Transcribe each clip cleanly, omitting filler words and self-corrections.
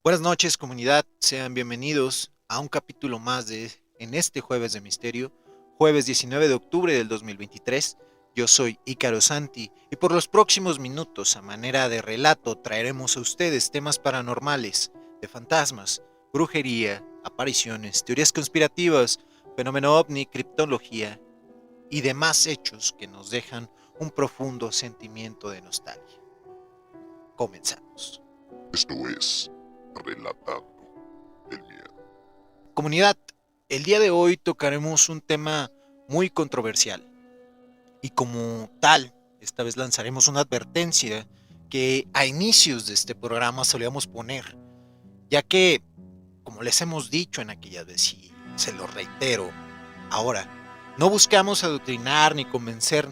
Buenas noches, comunidad. Sean bienvenidos a un capítulo más en este Jueves de Misterio, jueves 19 de octubre del 2023. Yo soy Ícaro Santi y por los próximos minutos, a manera de relato, traeremos a ustedes temas paranormales, de fantasmas, brujería, apariciones, teorías conspirativas, fenómeno ovni, criptología y demás hechos que nos dejan un profundo sentimiento de nostalgia. Comenzamos. Esto es Relatando el Miedo. Comunidad, el día de hoy tocaremos un tema muy controversial y como tal, esta vez lanzaremos una advertencia que a inicios de este programa solíamos poner, ya que, como les hemos dicho en aquella vez y se lo reitero ahora, no buscamos adoctrinar ni convencer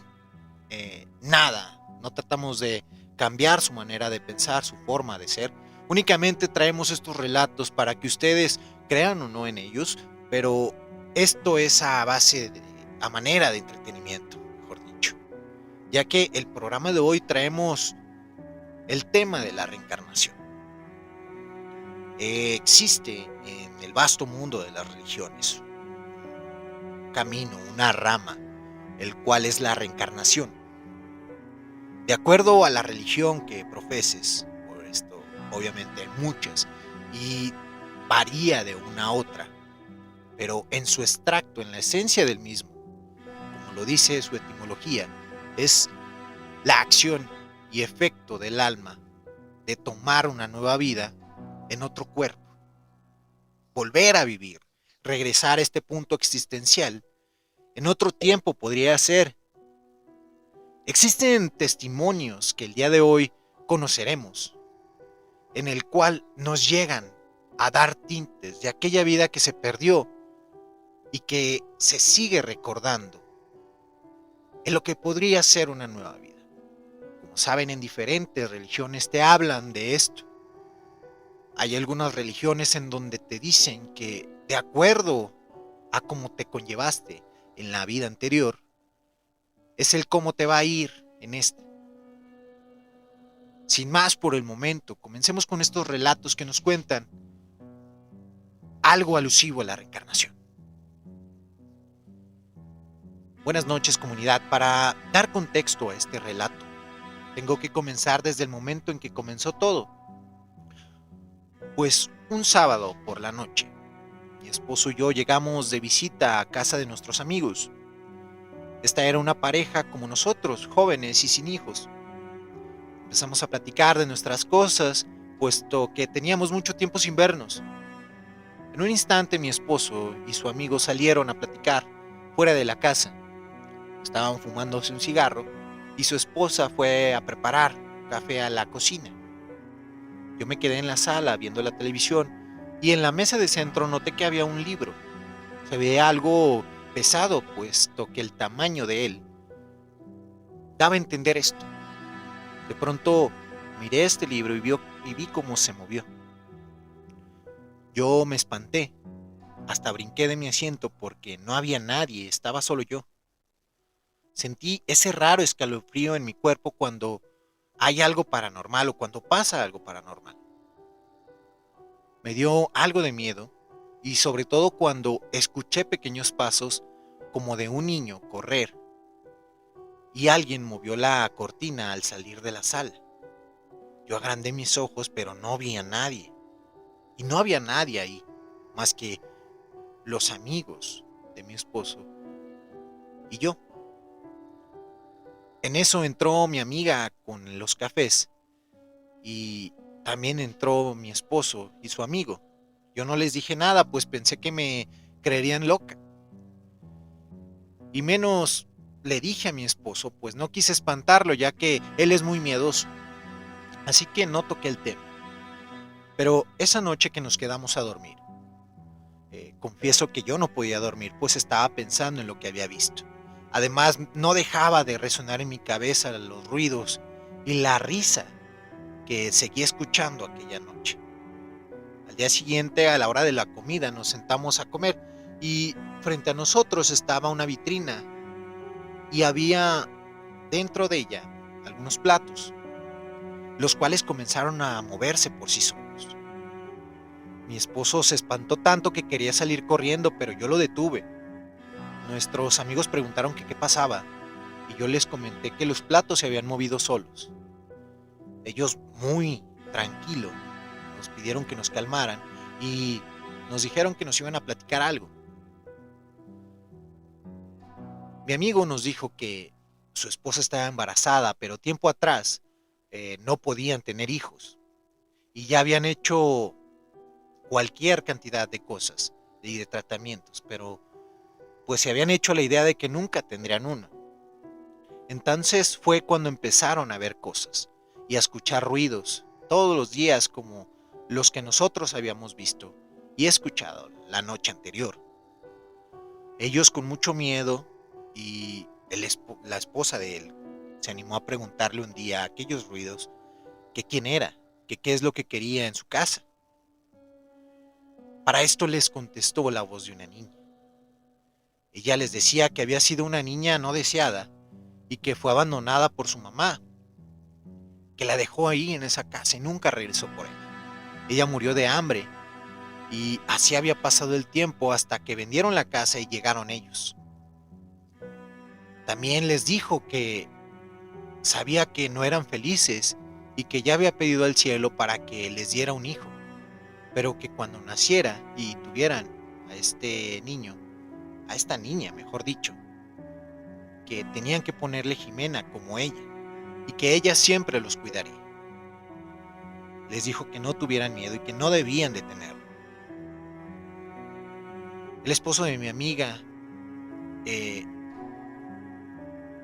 nada, no tratamos de cambiar su manera de pensar, su forma de ser, únicamente traemos estos relatos para que ustedes crean o no en ellos, pero esto es a manera de entretenimiento, mejor dicho, ya que el programa de hoy traemos el tema de la reencarnación. Existe en el vasto mundo de las religiones un camino, una rama, el cual es la reencarnación. De acuerdo a la religión que profeses, por esto obviamente hay muchas, y varía de una a otra, pero en su extracto, en la esencia del mismo, como lo dice su etimología, es la acción y efecto del alma de tomar una nueva vida en otro cuerpo, volver a vivir, regresar a este punto existencial. En otro tiempo podría ser. Existen testimonios que el día de hoy conoceremos, en el cual nos llegan a dar tintes de aquella vida que se perdió y que se sigue recordando en lo que podría ser una nueva vida. Como saben, en diferentes religiones te hablan de esto. Hay algunas religiones en donde te dicen que de acuerdo a cómo te conllevaste en la vida anterior, es el cómo te va a ir en esta. Sin más por el momento, comencemos con estos relatos que nos cuentan algo alusivo a la reencarnación. Buenas noches, comunidad. Para dar contexto a este relato, tengo que comenzar desde el momento en que comenzó todo. Pues un sábado por la noche, mi esposo y yo llegamos de visita a casa de nuestros amigos. Esta era una pareja como nosotros, jóvenes y sin hijos. Empezamos a platicar de nuestras cosas, puesto que teníamos mucho tiempo sin vernos. En un instante mi esposo y su amigo salieron a platicar fuera de la casa. Estaban fumándose un cigarro y su esposa fue a preparar café a la cocina. Yo me quedé en la sala viendo la televisión y en la mesa de centro noté que había un libro. Se veía algo pesado, puesto que el tamaño de él daba a entender esto. De pronto miré este libro y vi cómo se movió. Yo me espanté, hasta brinqué de mi asiento porque no había nadie, estaba solo yo. Sentí ese raro escalofrío en mi cuerpo cuando hay algo paranormal o cuando pasa algo paranormal. Me dio algo de miedo y sobre todo cuando escuché pequeños pasos como de un niño correr y alguien movió la cortina al salir de la sala. Yo agrandé mis ojos pero no vi a nadie y no había nadie ahí más que los amigos de mi esposo y yo. En eso entró mi amiga con los cafés y también entró mi esposo y su amigo. Yo no les dije nada, pues pensé que me creerían loca. Y menos le dije a mi esposo, pues no quise espantarlo, ya que él es muy miedoso. Así que no toqué el tema. Pero esa noche que nos quedamos a dormir, confieso que yo no podía dormir, pues estaba pensando en lo que había visto. Además, no dejaba de resonar en mi cabeza los ruidos y la risa que seguía escuchando aquella noche. Al día siguiente, a la hora de la comida, nos sentamos a comer y frente a nosotros estaba una vitrina y había dentro de ella algunos platos, los cuales comenzaron a moverse por sí solos. Mi esposo se espantó tanto que quería salir corriendo, pero yo lo detuve. Nuestros amigos preguntaron que qué pasaba, y yo les comenté que los platos se habían movido solos. Ellos, muy tranquilos, nos pidieron que nos calmaran y nos dijeron que nos iban a platicar algo. Mi amigo nos dijo que su esposa estaba embarazada, pero tiempo atrás no podían tener hijos y ya habían hecho cualquier cantidad de cosas y de tratamientos, pero pues se habían hecho la idea de que nunca tendrían uno. Entonces fue cuando empezaron a ver cosas y a escuchar ruidos todos los días como los que nosotros habíamos visto y escuchado la noche anterior. Ellos con mucho miedo y la esposa de él se animó a preguntarle un día a aquellos ruidos que quién era, que qué es lo que quería en su casa. Para esto les contestó la voz de una niña. Ella les decía que había sido una niña no deseada y que fue abandonada por su mamá, que la dejó ahí en esa casa y nunca regresó por ella. Ella murió de hambre y así había pasado el tiempo hasta que vendieron la casa y llegaron ellos. También les dijo que sabía que no eran felices y que ya había pedido al cielo para que les diera un hijo, pero que cuando naciera y tuvieran a este niño, a esta niña, mejor dicho, que tenían que ponerle Jimena como ella y que ella siempre los cuidaría. Les dijo que no tuvieran miedo y que no debían de tenerlo. El esposo de mi amiga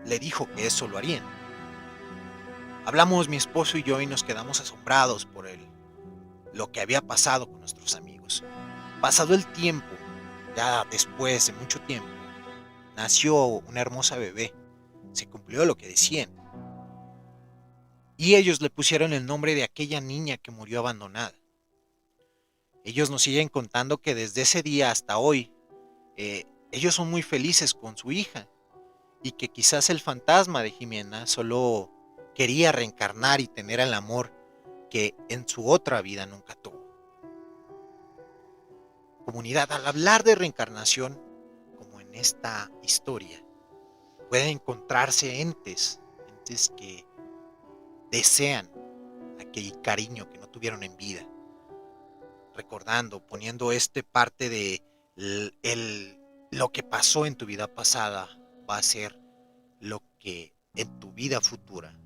le dijo que eso lo harían. Hablamos mi esposo y yo y nos quedamos asombrados por lo que había pasado con nuestros amigos. Pasado el tiempo, ya después de mucho tiempo, nació una hermosa bebé. Se cumplió lo que decían. Y ellos le pusieron el nombre de aquella niña que murió abandonada. Ellos nos siguen contando que desde ese día hasta hoy, ellos son muy felices con su hija y que quizás el fantasma de Jimena solo quería reencarnar y tener el amor que en su otra vida nunca tuvo. Comunidad, al hablar de reencarnación, como en esta historia, pueden encontrarse entes que desean aquel cariño que no tuvieron en vida, recordando, poniendo parte de lo que pasó en tu vida pasada va a ser lo que en tu vida futura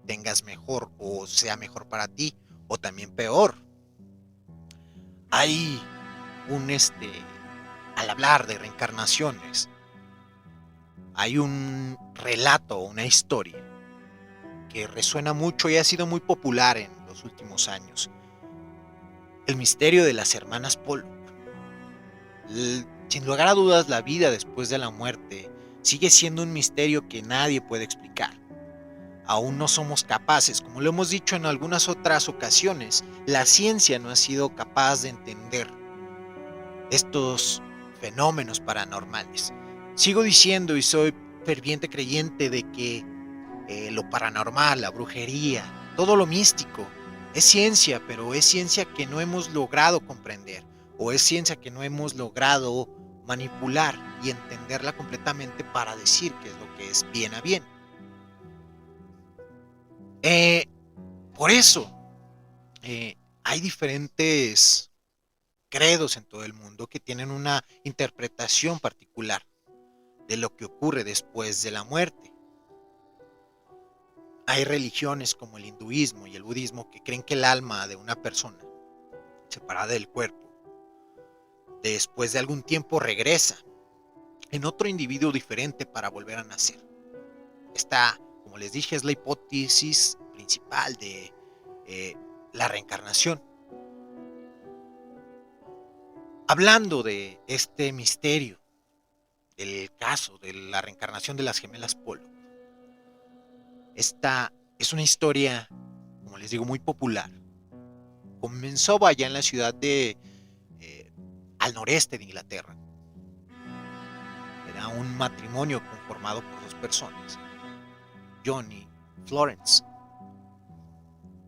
tengas mejor o sea mejor para ti o también peor. Hay al hablar de reencarnaciones, hay un relato, una historia que resuena mucho y ha sido muy popular en los últimos años. El misterio de las hermanas Pollock. Sin lugar a dudas, la vida después de la muerte sigue siendo un misterio que nadie puede explicar. Aún no somos capaces, como lo hemos dicho en algunas otras ocasiones, la ciencia no ha sido capaz de entender estos fenómenos paranormales. Sigo diciendo y soy ferviente creyente de que lo paranormal, la brujería, todo lo místico, es ciencia, pero es ciencia que no hemos logrado comprender, o es ciencia que no hemos logrado manipular y entenderla completamente para decir qué es lo que es bien a bien. Por eso, hay diferentes credos en todo el mundo que tienen una interpretación particular de lo que ocurre después de la muerte. Hay religiones como el hinduismo y el budismo que creen que el alma de una persona, separada del cuerpo, después de algún tiempo regresa en otro individuo diferente para volver a nacer. Esta, como les dije, es la hipótesis principal de la reencarnación. Hablando de este misterio, del caso de la reencarnación de las gemelas Pollock, esta es una historia, como les digo, muy popular. Comenzó allá en la ciudad al noreste de Inglaterra. Era un matrimonio conformado por dos personas, John y Florence.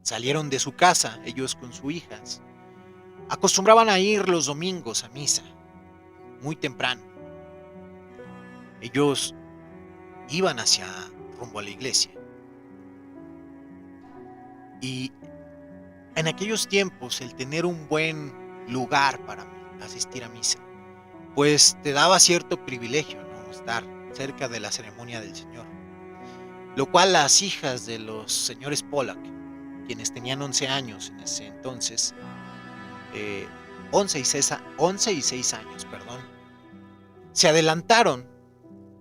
Salieron de su casa, ellos con sus hijas, acostumbraban a ir los domingos a misa, muy temprano. Ellos iban hacia rumbo a la iglesia. Y en aquellos tiempos el tener un buen lugar para asistir a misa, pues te daba cierto privilegio, ¿no? Estar cerca de la ceremonia del Señor. Lo cual las hijas de los señores Pollack, quienes tenían 11 años en ese entonces, 11 y 6 años, perdón, se adelantaron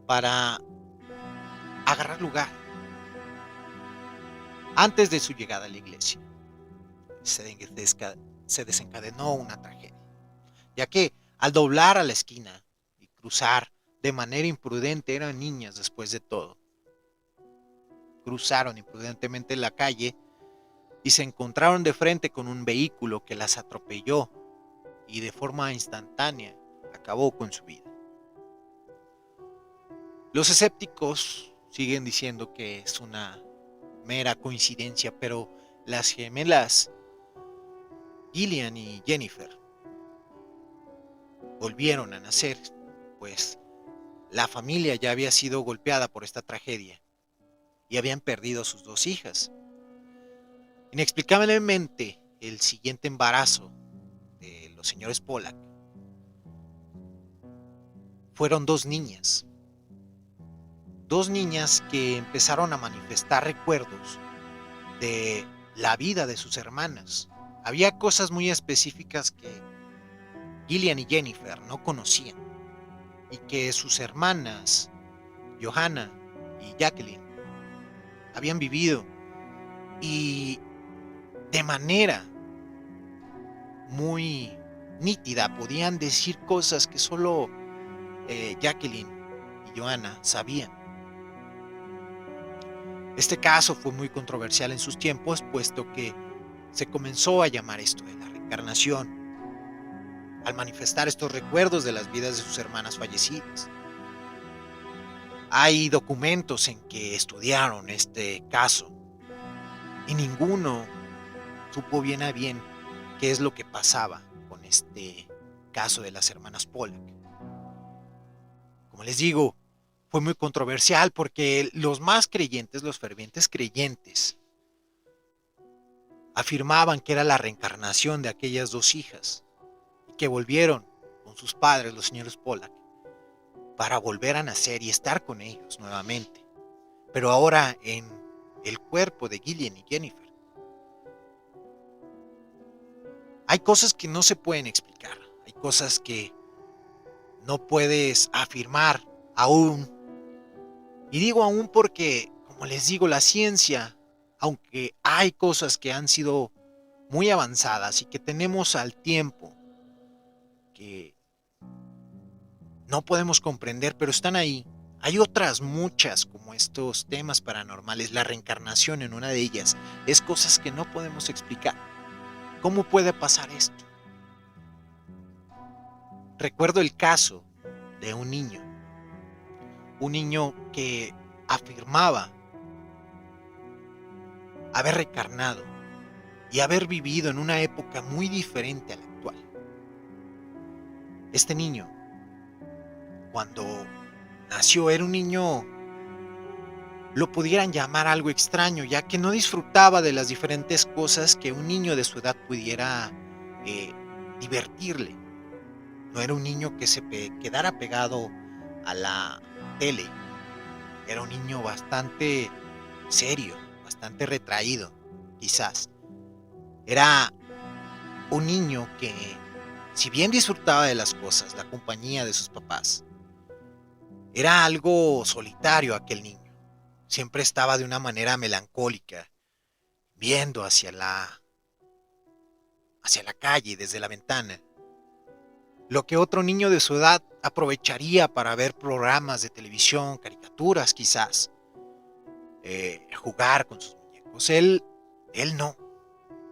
para agarrar lugar antes de su llegada a la iglesia. Se desencadenó una tragedia, ya que al doblar a la esquina y cruzar de manera imprudente, eran niñas después de todo, cruzaron imprudentemente la calle y se encontraron de frente con un vehículo que las atropelló y de forma instantánea acabó con su vida. Los escépticos siguen diciendo que es una mera coincidencia, pero las gemelas Gillian y Jennifer volvieron a nacer, pues la familia ya había sido golpeada por esta tragedia y habían perdido a sus 2 hijas. Inexplicablemente, el siguiente embarazo de los señores Pollack fueron 2 niñas. 2 niñas que empezaron a manifestar recuerdos de la vida de sus hermanas. Había cosas muy específicas que Gillian y Jennifer no conocían y que sus hermanas, Johanna y Jacqueline, habían vivido, y de manera muy nítida podían decir cosas que solo Jacqueline y Johanna sabían. Este caso fue muy controversial en sus tiempos, puesto que se comenzó a llamar esto de la reencarnación, al manifestar estos recuerdos de las vidas de sus hermanas fallecidas. Hay documentos en que estudiaron este caso y ninguno supo bien a bien qué es lo que pasaba con este caso de las hermanas Pollack. Como les digo, fue muy controversial porque los más creyentes, los fervientes creyentes, afirmaban que era la reencarnación de aquellas 2 hijas y que volvieron con sus padres, los señores Pollack, para volver a nacer y estar con ellos nuevamente, pero ahora en el cuerpo de Gillian y Jennifer. Hay cosas que no se pueden explicar, hay cosas que no puedes afirmar aún. Y digo aún porque, como les digo, la ciencia, aunque hay cosas que han sido muy avanzadas y que tenemos al tiempo que no podemos comprender, pero están ahí. Hay otras muchas como estos temas paranormales, la reencarnación en una de ellas, es cosas que no podemos explicar. ¿Cómo puede pasar esto? Recuerdo el caso de un niño que afirmaba haber reencarnado y haber vivido en una época muy diferente a la actual. Este niño, cuando nació, era un niño, lo pudieran llamar algo extraño, ya que no disfrutaba de las diferentes cosas que un niño de su edad pudiera divertirle. No era un niño que se quedara pegado a la tele. Era un niño bastante serio, bastante retraído, quizás. Era un niño que, si bien disfrutaba de las cosas, la compañía de sus papás, era algo solitario aquel niño. Siempre estaba de una manera melancólica, viendo hacia la calle desde la ventana. Lo que otro niño de su edad aprovecharía para ver programas de televisión, caricaturas quizás, jugar con sus muñecos. Él no.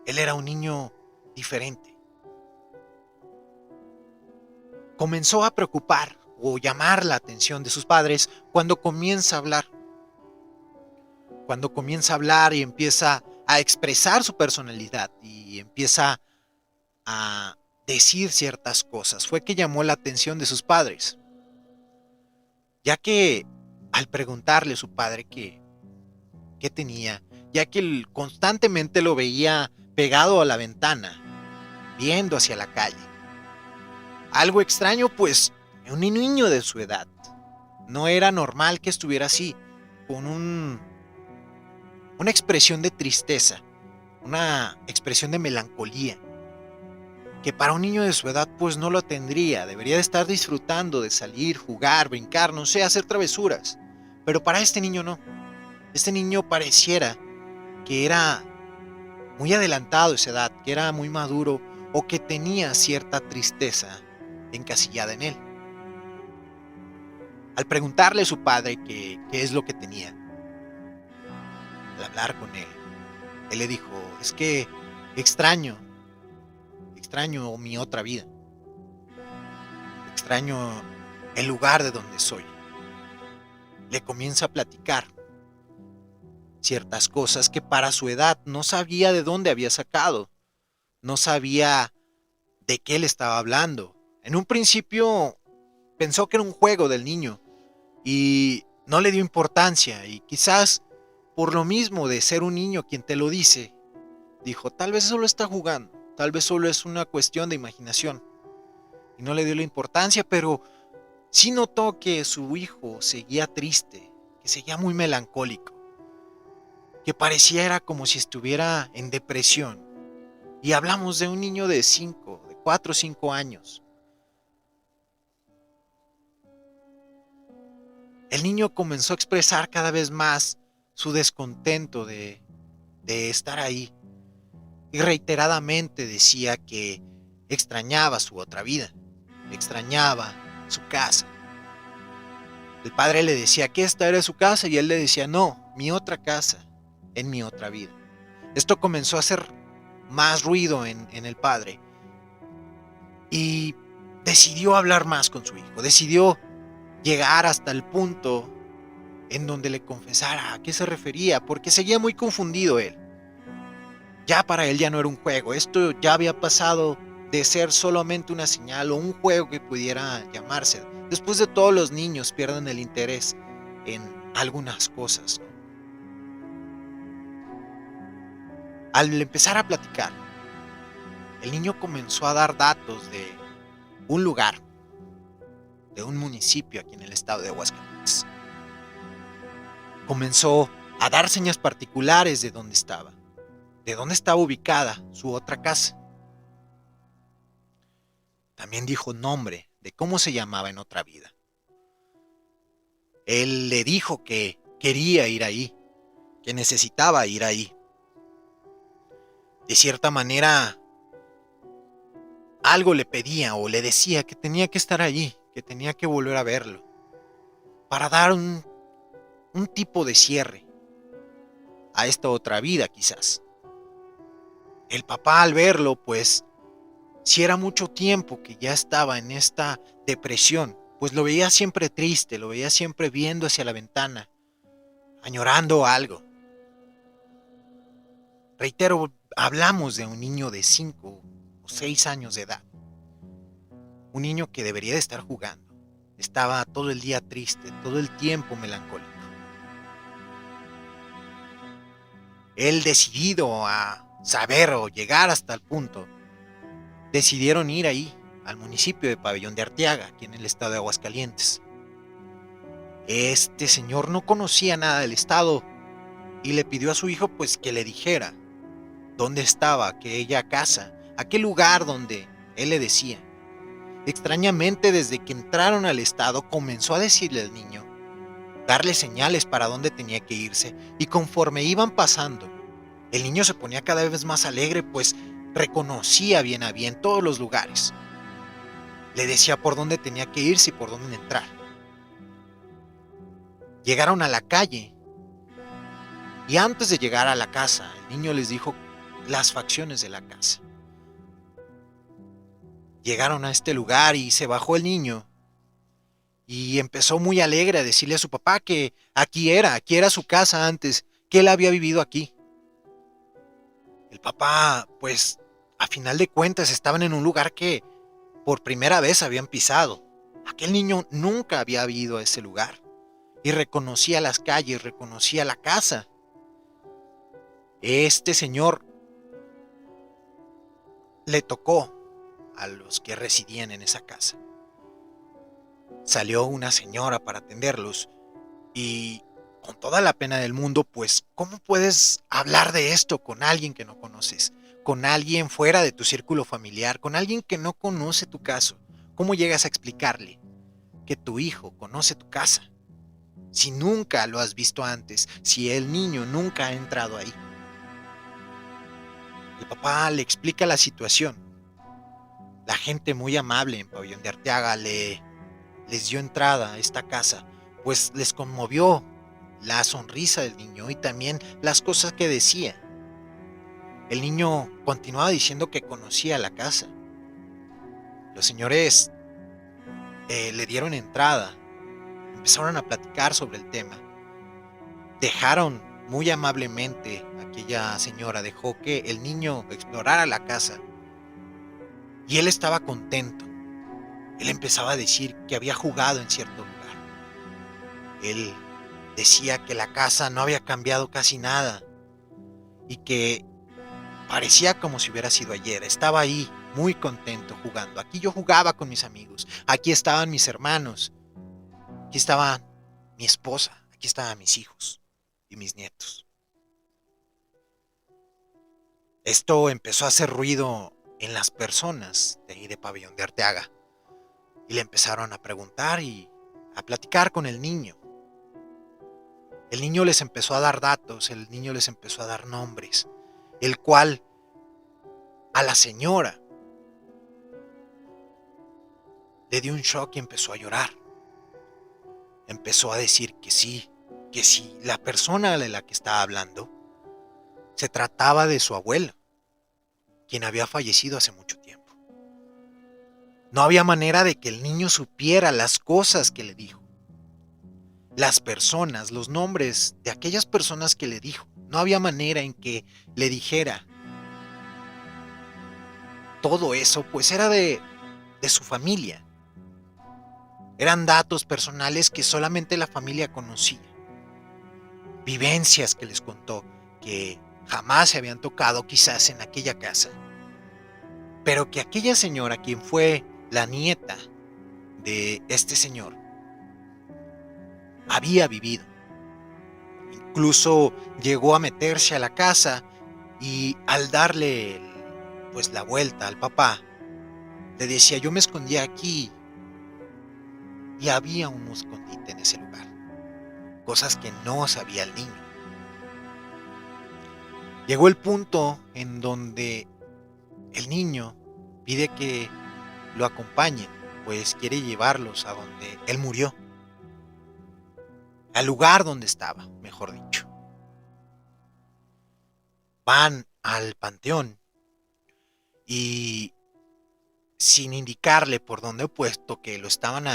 Él era un niño diferente. Comenzó a preocupar o llamar la atención de sus padres cuando comienza a hablar. Cuando comienza a hablar y empieza a expresar su personalidad y empieza a decir ciertas cosas fue que llamó la atención de sus padres, ya que al preguntarle a su padre qué tenía, ya que él constantemente lo veía pegado a la ventana, viendo hacia la calle. Algo extraño, pues, un niño de su edad. No era normal que estuviera así, con una expresión de tristeza, una expresión de melancolía, que para un niño de su edad pues no lo tendría. Debería de estar disfrutando de salir, jugar, brincar, no sé, hacer travesuras. Pero para este niño no. Este niño pareciera que era muy adelantado a esa edad, que era muy maduro o que tenía cierta tristeza encasillada en él. Al preguntarle a su padre qué es lo que tenía, al hablar con él le dijo, es que extraño mi otra vida, extraño el lugar de donde soy. Le comienza a platicar ciertas cosas que para su edad no sabía de dónde había sacado, no sabía de qué le estaba hablando. En un principio pensó que era un juego del niño y no le dio importancia, y quizás por lo mismo de ser un niño quien te lo dice, dijo, tal vez solo está jugando, tal vez solo es una cuestión de imaginación, y no le dio la importancia, pero sí notó que su hijo seguía triste, que seguía muy melancólico, que pareciera como si estuviera en depresión. Y hablamos de un niño de 4 o 5 años. El niño comenzó a expresar cada vez más su descontento de estar ahí. Y reiteradamente decía que extrañaba su otra vida, extrañaba su casa. El padre le decía que esta era su casa y él le decía, no, mi otra casa, en mi otra vida. Esto comenzó a hacer más ruido en el padre y decidió hablar más con su hijo, decidió llegar hasta el punto en donde le confesara a qué se refería, porque seguía muy confundido él. Ya para él ya no era un juego, esto ya había pasado de ser solamente una señal o un juego que pudiera llamarse. Después de todo, los niños pierden el interés en algunas cosas. Al empezar a platicar, el niño comenzó a dar datos de un lugar, de un municipio aquí en el estado de Aguascalientes. Comenzó a dar señas particulares de dónde estaba ubicada su otra casa. También dijo nombre de cómo se llamaba en otra vida. Él le dijo que quería ir ahí, que necesitaba ir ahí. De cierta manera, algo le pedía o le decía que tenía que estar allí, que tenía que volver a verlo, para dar un tipo de cierre a esta otra vida quizás. El papá, al verlo, pues, si era mucho tiempo que ya estaba en esta depresión, pues lo veía siempre triste, lo veía siempre viendo hacia la ventana, añorando algo. Reitero, hablamos de un niño de 5 o 6 años de edad. Un niño que debería de estar jugando. Estaba todo el día triste, todo el tiempo melancólico. Él, decidido a saber o llegar hasta el punto, decidieron ir ahí, al municipio de Pabellón de Arteaga, aquí en el estado de Aguascalientes. Este señor no conocía nada del estado y le pidió a su hijo pues que le dijera dónde estaba aquella casa, aquel lugar donde él le decía. Extrañamente, desde que entraron al estado, comenzó a decirle al niño, darle señales para dónde tenía que irse, y conforme iban pasando, el niño se ponía cada vez más alegre, pues reconocía bien a bien todos los lugares. Le decía por dónde tenía que irse y por dónde entrar. Llegaron a la calle, y antes de llegar a la casa, el niño les dijo las facciones de la casa. Llegaron a este lugar y se bajó el niño y empezó muy alegre a decirle a su papá que aquí era su casa antes, que él había vivido aquí. El papá, pues, a final de cuentas estaban en un lugar que por primera vez habían pisado. Aquel niño nunca había ido a ese lugar y reconocía las calles, reconocía la casa. Este señor le tocó a los que residían en esa casa. Salió una señora para atenderlos y con toda la pena del mundo, pues, ¿cómo puedes hablar de esto con alguien que no conoces? Con alguien fuera de tu círculo familiar, con alguien que no conoce tu caso. ¿Cómo llegas a explicarle que tu hijo conoce tu casa? Si nunca lo has visto antes, si el niño nunca ha entrado ahí. El papá le explica la situación. La gente muy amable en Pabellón de Arteaga les dio entrada a esta casa, pues les conmovió la sonrisa del niño y también las cosas que decía. El niño continuaba diciendo que conocía la casa. Los señores le dieron entrada, empezaron a platicar sobre el tema. Dejaron muy amablemente, aquella señora dejó que el niño explorara la casa y él estaba contento. Él empezaba a decir que había jugado en cierto lugar. Él decía que la casa no había cambiado casi nada y que parecía como si hubiera sido ayer. Estaba ahí muy contento jugando. Aquí yo jugaba con mis amigos. Aquí estaban mis hermanos. Aquí estaba mi esposa. Aquí estaban mis hijos y mis nietos. Esto empezó a hacer ruido en las personas de ahí de Pabellón de Arteaga. Y le empezaron a preguntar y a platicar con el niño. El niño les empezó a dar datos, el niño les empezó a dar nombres, el cual a la señora le dio un shock y empezó a llorar. Empezó a decir que sí, la persona de la que estaba hablando se trataba de su abuelo, quien había fallecido hace mucho tiempo. No había manera de que el niño supiera las cosas que le dijo. Las personas, los nombres de aquellas personas que le dijo. No había manera en que le dijera todo eso, pues era de su familia. Eran datos personales que solamente la familia conocía. Vivencias que les contó que jamás se habían tocado quizás en aquella casa. Pero que aquella señora, quien fue la nieta de este señor, había vivido. Incluso llegó a meterse a la casa y al darle pues la vuelta al papá, le decía: yo me escondía aquí y había un escondite en ese lugar. Cosas que no sabía el niño. Llegó el punto en donde el niño pide que lo acompañen, pues quiere llevarlos a donde él murió. Al lugar donde estaba, mejor dicho. Van al panteón y sin indicarle por dónde, puesto que lo estaban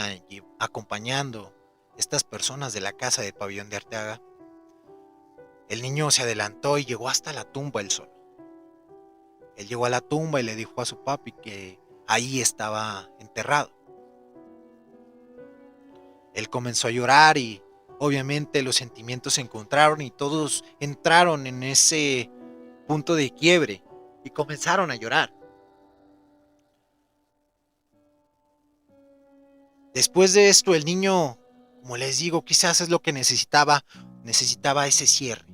acompañando estas personas de la casa del Pabellón de Arteaga, el niño se adelantó y llegó hasta la tumba él solo. Él llegó a la tumba y le dijo a su papi que ahí estaba enterrado. Él comenzó a llorar y obviamente los sentimientos se encontraron y todos entraron en ese punto de quiebre y comenzaron a llorar. Después de esto, el niño, como les digo, quizás es lo que necesitaba ese cierre,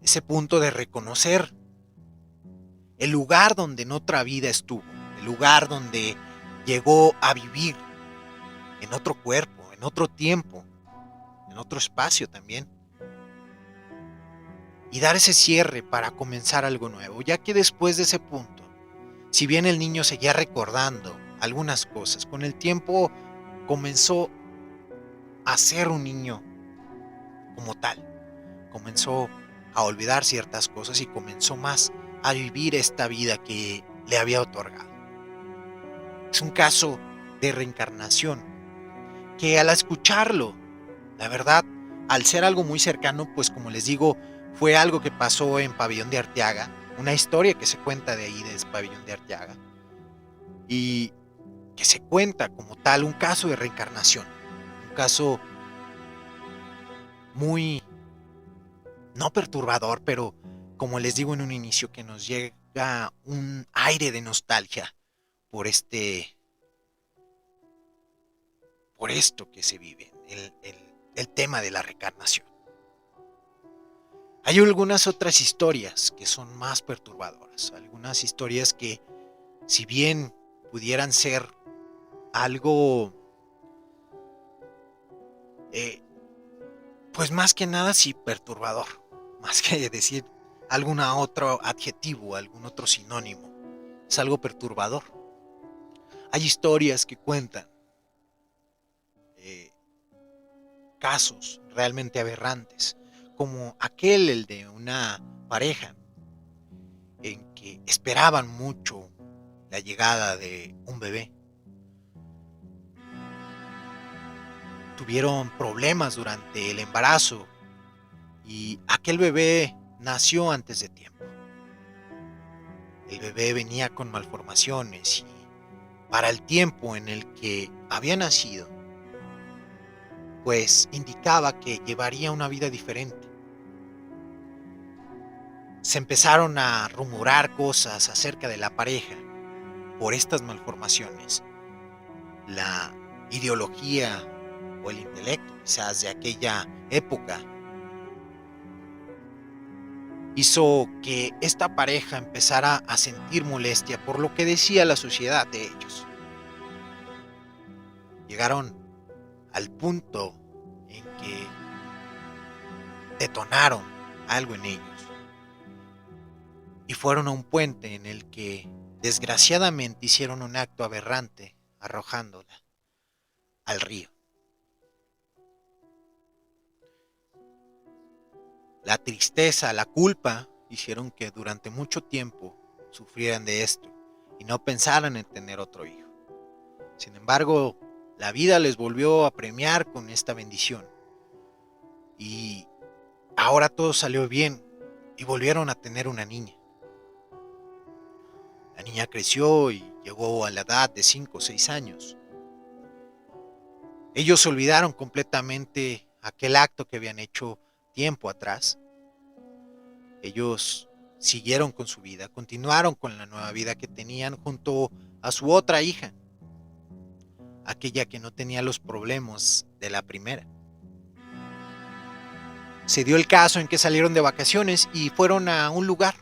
ese punto de reconocer el lugar donde en otra vida estuvo, el lugar donde llegó a vivir en otro cuerpo, en otro tiempo, en otro espacio también. Y dar ese cierre para comenzar algo nuevo, ya que después de ese punto, si bien el niño seguía recordando algunas cosas, con el tiempo comenzó a ser un niño como tal. Comenzó a olvidar ciertas cosas y comenzó más a vivir esta vida que le había otorgado. Es un caso de reencarnación que al escucharlo, la verdad, al ser algo muy cercano, pues como les digo, fue algo que pasó en Pabellón de Arteaga. una historia que se cuenta de ahí, de ese pabellón de Arteaga, y que se cuenta como tal un caso de reencarnación, un caso muy, no perturbador, pero como les digo en un inicio, que nos llega un aire de nostalgia por por esto que se vive, el tema de la reencarnación. Hay algunas otras historias que son más perturbadoras, algunas historias que, si bien pudieran ser algo, eh, pues más que nada sí perturbador, más que decir algún otro adjetivo, algún otro sinónimo, es algo perturbador. Hay historias que cuentan eh, casos realmente aberrantes, como aquel, el de una pareja en que esperaban mucho la llegada de un bebé. Tuvieron problemas durante el embarazo y aquel bebé nació antes de tiempo. El bebé venía con malformaciones y para el tiempo en el que había nacido, pues indicaba que llevaría una vida diferente. Se empezaron a rumorar cosas acerca de la pareja por estas malformaciones. La ideología o el intelecto quizás de aquella época hizo que esta pareja empezara a sentir molestia por lo que decía la sociedad de ellos. Llegaron al punto en que detonaron algo en ellos y fueron a un puente en el que desgraciadamente hicieron un acto aberrante arrojándola al río. La tristeza, la culpa hicieron que durante mucho tiempo sufrieran de esto y no pensaran en tener otro hijo. Sin embargo, la vida les volvió a premiar con esta bendición y ahora todo salió bien y volvieron a tener una niña. La niña creció y llegó a la edad de 5 o 6 años. Ellos olvidaron completamente aquel acto que habían hecho tiempo atrás. Ellos siguieron con su vida, continuaron con la nueva vida que tenían junto a su otra hija, aquella que no tenía los problemas de la primera. Se dio el caso en que salieron de vacaciones y fueron a un lugar.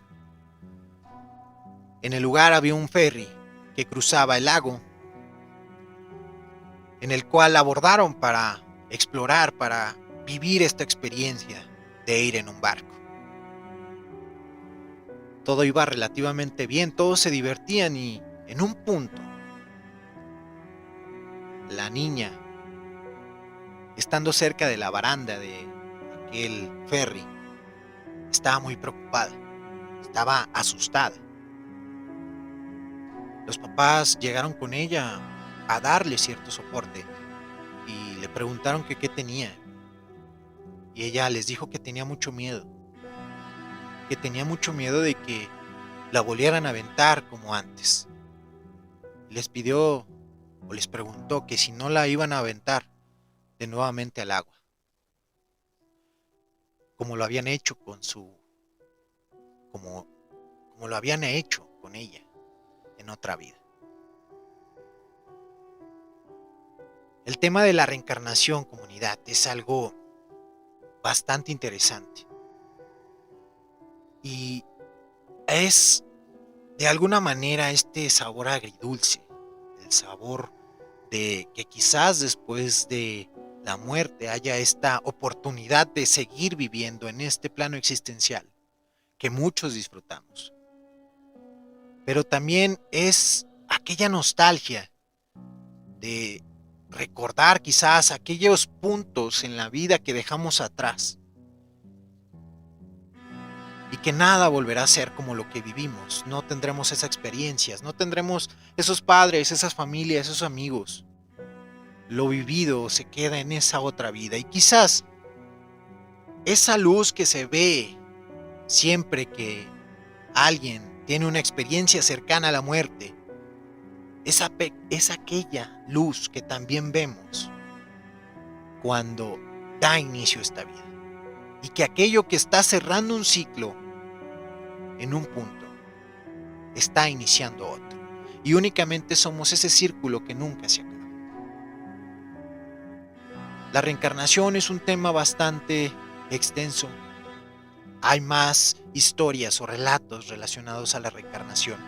En el lugar había un ferry que cruzaba el lago, en el cual abordaron para explorar, para vivir esta experiencia de ir en un barco. Todo iba relativamente bien, todos se divertían y en un punto, la niña, estando cerca de la baranda de aquel ferry, estaba muy preocupada, estaba asustada. Los papás llegaron con ella a darle cierto soporte y le preguntaron que qué tenía. Y ella les dijo que tenía mucho miedo, de que la volvieran a aventar como antes. Les pidió o les preguntó que si no la iban a aventar de nuevamente al agua, como lo habían hecho como lo habían hecho con ella en otra vida. El tema de la reencarnación, comunidad, es algo bastante interesante. Y es de alguna manera este sabor agridulce, el sabor de que quizás después de la muerte haya esta oportunidad de seguir viviendo en este plano existencial que muchos disfrutamos. Pero también es aquella nostalgia de recordar quizás aquellos puntos en la vida que dejamos atrás y que nada volverá a ser como lo que vivimos. No tendremos esas experiencias, no tendremos esos padres, esas familias, esos amigos. Lo vivido se queda en esa otra vida y quizás esa luz que se ve siempre que alguien tiene una experiencia cercana a la muerte, es aquella luz que también vemos cuando da inicio a esta vida. Y que aquello que está cerrando un ciclo en un punto está iniciando otro. Y únicamente somos ese círculo que nunca se acaba. La reencarnación es un tema bastante extenso. Hay más historias o relatos relacionados a la reencarnación.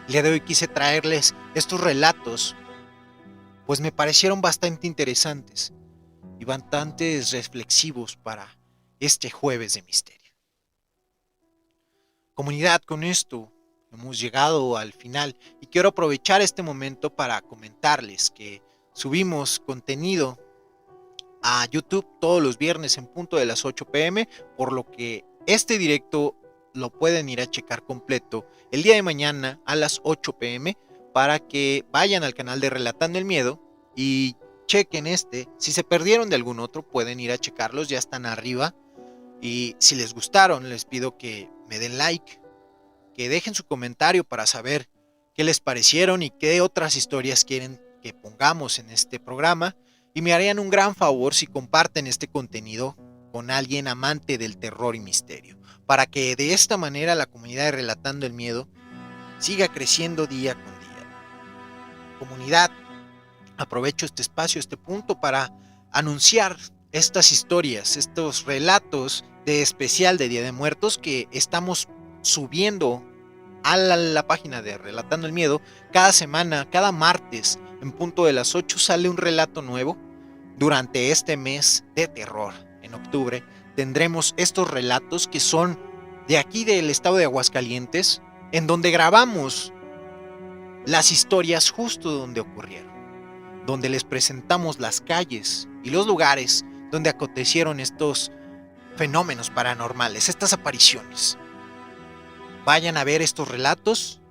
El día de hoy quise traerles estos relatos, pues me parecieron bastante interesantes y bastante reflexivos para este jueves de misterio. Comunidad, con esto hemos llegado al final y quiero aprovechar este momento para comentarles que subimos contenido a YouTube todos los viernes en punto de las 8 p.m, por lo que este directo lo pueden ir a checar completo el día de mañana a las 8 p.m. para que vayan al canal de Relatando el Miedo y chequen este. Si se perdieron de algún otro, pueden ir a checarlos, ya están arriba. Y si les gustaron, les pido que me den like, que dejen su comentario para saber qué les parecieron y qué otras historias quieren que pongamos en este programa. Y me harían un gran favor si comparten este contenido con alguien amante del terror y misterio, para que de esta manera la comunidad de Relatando el Miedo siga creciendo día con día. Comunidad, aprovecho este espacio, este punto para anunciar estas historias, estos relatos de especial de Día de Muertos que estamos subiendo a la página de Relatando el Miedo. Cada semana, cada martes, en punto de las 8 sale un relato nuevo. Durante este mes de terror, en octubre, tendremos estos relatos que son de aquí del estado de Aguascalientes, en donde grabamos las historias justo donde ocurrieron, donde les presentamos las calles y los lugares donde acontecieron estos fenómenos paranormales, estas apariciones. Vayan a ver estos relatos,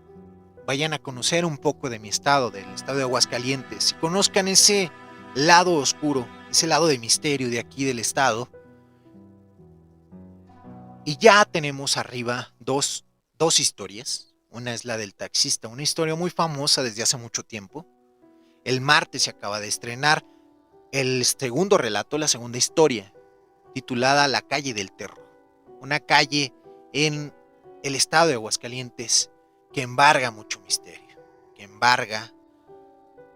vayan a conocer un poco de mi estado, del estado de Aguascalientes, y conozcan ese lado oscuro, ese lado de misterio de aquí del estado. Y ya tenemos arriba dos historias. Una es la del taxista, una historia muy famosa desde hace mucho tiempo. El martes se acaba de estrenar el segundo relato, la segunda historia, titulada La calle del terror. Una calle en el estado de Aguascalientes que embarga mucho misterio, que embarga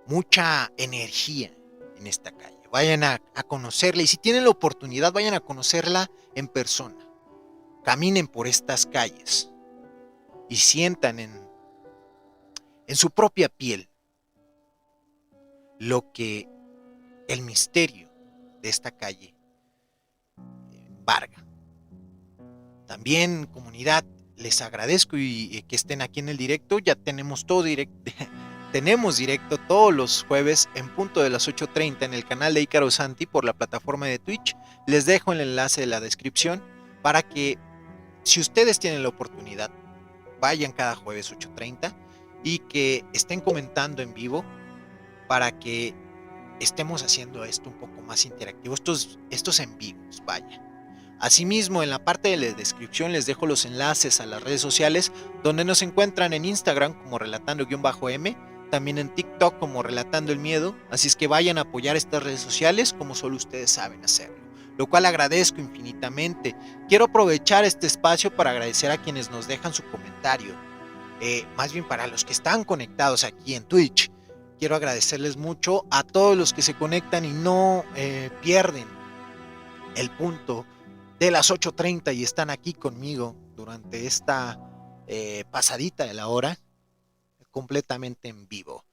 mucha energía en esta calle. Vayan a conocerla y si tienen la oportunidad, vayan a conocerla en persona. Caminen por estas calles y sientan en su propia piel lo que el misterio de esta calle embarga. También, comunidad, les agradezco y que estén aquí en el directo. Ya tenemos todo directo. Tenemos directo todos los jueves en punto de las 8:30 en el canal de Ícaro Santi por la plataforma de Twitch. Les dejo el enlace de la descripción para que, si ustedes tienen la oportunidad, vayan cada jueves 8:30 y que estén comentando en vivo para que estemos haciendo esto un poco más interactivo. Estos en vivos, vaya. Asimismo, en la parte de la descripción les dejo los enlaces a las redes sociales donde nos encuentran en Instagram como Relatando-M, también en TikTok como Relatando el Miedo, así es que vayan a apoyar estas redes sociales como solo ustedes saben hacerlo, lo cual agradezco infinitamente. Quiero aprovechar este espacio para agradecer a quienes nos dejan su comentario, más bien para los que están conectados aquí en Twitch. Quiero agradecerles mucho a todos los que se conectan y no pierden el punto de las 8:30 y están aquí conmigo durante esta pasadita de la hora, completamente en vivo.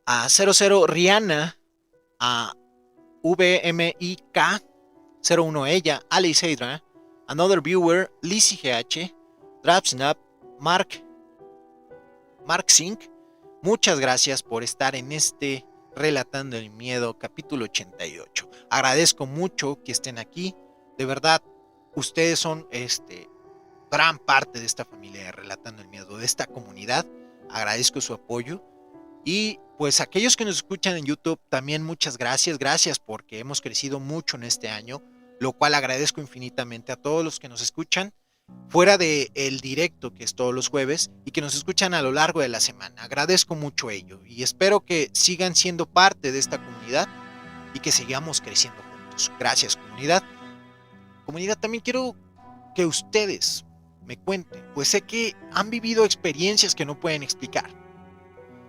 A 00 Rihanna, a VMIK 01 ella, Alice Hydra, Another Viewer, Lizzie GH, Drapsnap, Mark Sink. Muchas gracias por estar en este Relatando el Miedo capítulo 88. Agradezco mucho que estén aquí. De verdad, ustedes son gran parte de esta familia de Relatando el Miedo, de esta comunidad. Agradezco su apoyo. Y pues aquellos que nos escuchan en YouTube, también muchas gracias. Gracias porque hemos crecido mucho en este año, lo cual agradezco infinitamente a todos los que nos escuchan fuera de el directo que es todos los jueves y que nos escuchan a lo largo de la semana. Agradezco mucho ello y espero que sigan siendo parte de esta comunidad y que sigamos creciendo juntos. Gracias, comunidad. Comunidad, también quiero que ustedes me cuenten, pues sé que han vivido experiencias que no pueden explicar.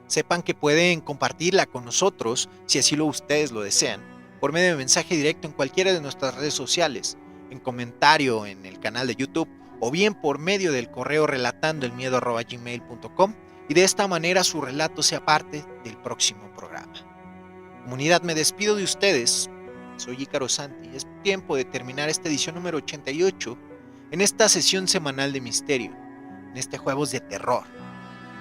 Sepan que pueden compartirla con nosotros, si así ustedes lo desean, por medio de mensaje directo en cualquiera de nuestras redes sociales, en comentario en el canal de YouTube, o bien por medio del correo relatandoelmiedo@gmail.com, y de esta manera su relato sea parte del próximo programa. Comunidad, me despido de ustedes. Soy Ícaro Santi y es tiempo de terminar esta edición número 88 en esta sesión semanal de misterio, en este jueves de terror.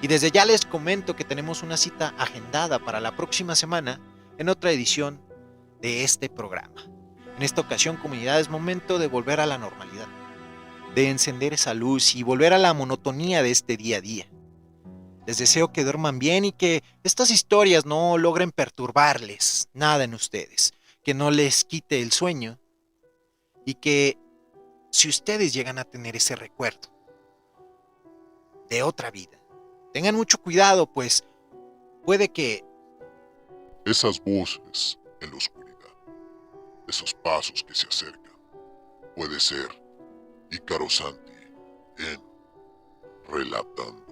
Y desde ya les comento que tenemos una cita agendada para la próxima semana en otra edición de este programa. En esta ocasión, comunidad, es momento de volver a la normalidad, de encender esa luz y volver a la monotonía de este día a día. Les deseo que duerman bien y que estas historias no logren perturbarles nada en ustedes, que no les quite el sueño y que si ustedes llegan a tener ese recuerdo de otra vida, tengan mucho cuidado, pues puede que Esas voces en la oscuridad, esos pasos que se acercan, puede ser Ícaro Santi en Relatando